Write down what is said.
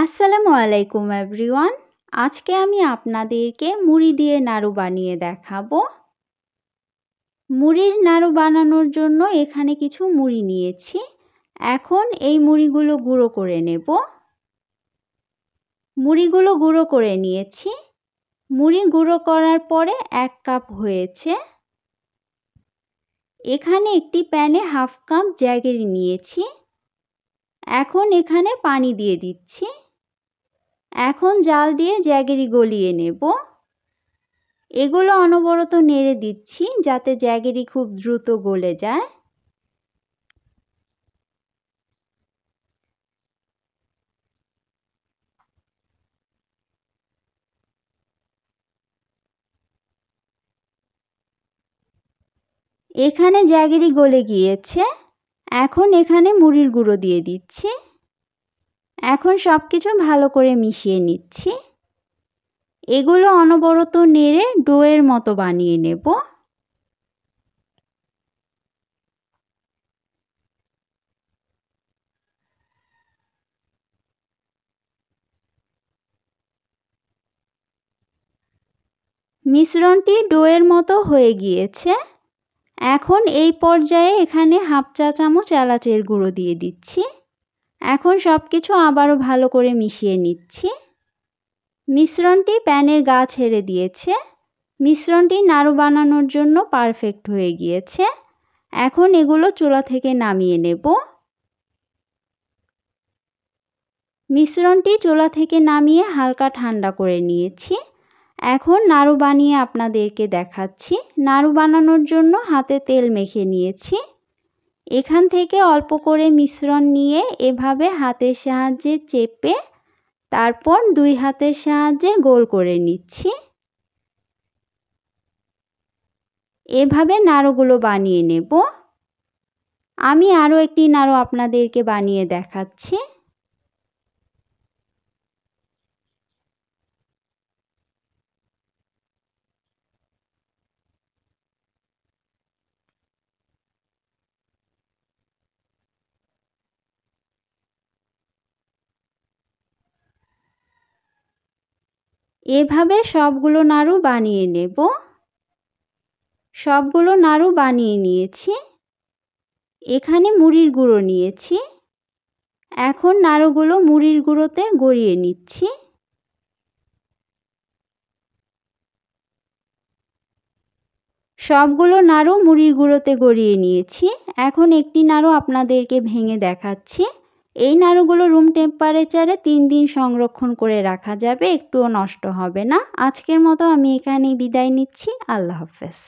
আসসালামু আলাইকুম এভরিওয়ান। আজকে আমি আপনাদেরকে মুড়ি দিয়ে নাড়ু বানিয়ে দেখাবো। মুড়ির নাড়ু বানানোর জন্য এখানে কিছু মুড়ি নিয়েছি। এখন এই মুড়িগুলো গুঁড়ো করে নেব। মুড়িগুলো গুঁড়ো করে নিয়েছি। মুড়ি গুঁড়ো করার পরে 1 কাপ হয়েছে। এখানে একটি প্যানে 1/2 কাপ জ্যাগেরি নিয়েছি। এখন এখানে পানি দিয়ে দিচ্ছি। এখন জাল দিয়ে জ্যাগেরি গলিয়ে নেব। এগুলো অনবরত নেড়ে দিচ্ছি যাতে জ্যাগেরি খুব দ্রুত গলে যায়। এখানে জ্যাগেরি গলে গিয়েছে। এখন এখানে মুড়ির গুঁড়ো দিয়ে দিচ্ছি। এখন সব কিছু ভালো করে মিশিয়ে নিচ্ছি। এগুলো অনবরত নেড়ে ডোয়ের মতো বানিয়ে নেব। মিশ্রণটি ডোয়ের মতো হয়ে গিয়েছে। এখন এই পর্যায়ে এখানে 1/2 চা চামচ এলাচের গুঁড়ো দিয়ে দিচ্ছি। এখন সব কিছু আবারও ভালো করে মিশিয়ে নিচ্ছি। মিশ্রণটি প্যানের গা ছেড়ে দিয়েছে। মিশ্রণটি নাড়ু বানানোর জন্য পারফেক্ট হয়ে গিয়েছে। এখন এগুলো চুলা থেকে নামিয়ে নেব। মিশ্রণটি চুলা থেকে নামিয়ে হালকা ঠান্ডা করে নিয়েছি। এখন নাড়ু বানিয়ে আপনাদেরকে দেখাচ্ছি। নাড়ু বানানোর জন্য হাতে তেল মেখে নিয়েছি। এখান থেকে অল্প করে মিশ্রণ নিয়ে এভাবে হাতের সাহায্যে চেপে তারপর 2 হাতের সাহায্যে গোল করে নিচ্ছি। এভাবে নাড়ুগুলো বানিয়ে নেব। আমি আরও একটি নাড়ু আপনাদেরকে বানিয়ে দেখাচ্ছি। এভাবে সবগুলো নাড়ু বানিয়ে নেব। সবগুলো নাড়ু বানিয়ে নিয়েছি। এখানে মুড়ির গুঁড়ো নিয়েছি। এখন নাড়ুগুলো মুড়ির গুঁড়োতে গড়িয়ে নিচ্ছি। সবগুলো নাড়ু মুড়ির গুঁড়োতে গড়িয়ে নিয়েছি। এখন একটি নাড়ু আপনাদেরকে ভেঙে দেখাচ্ছি। এই নাড়ুগুলো রুম টেম্পারেচারে 3 দিন সংরক্ষণ করে রাখা যাবে, একটুও নষ্ট হবে না। আজকের মতো আমি এখানেই বিদায় নিচ্ছি। আল্লাহ হাফেজ।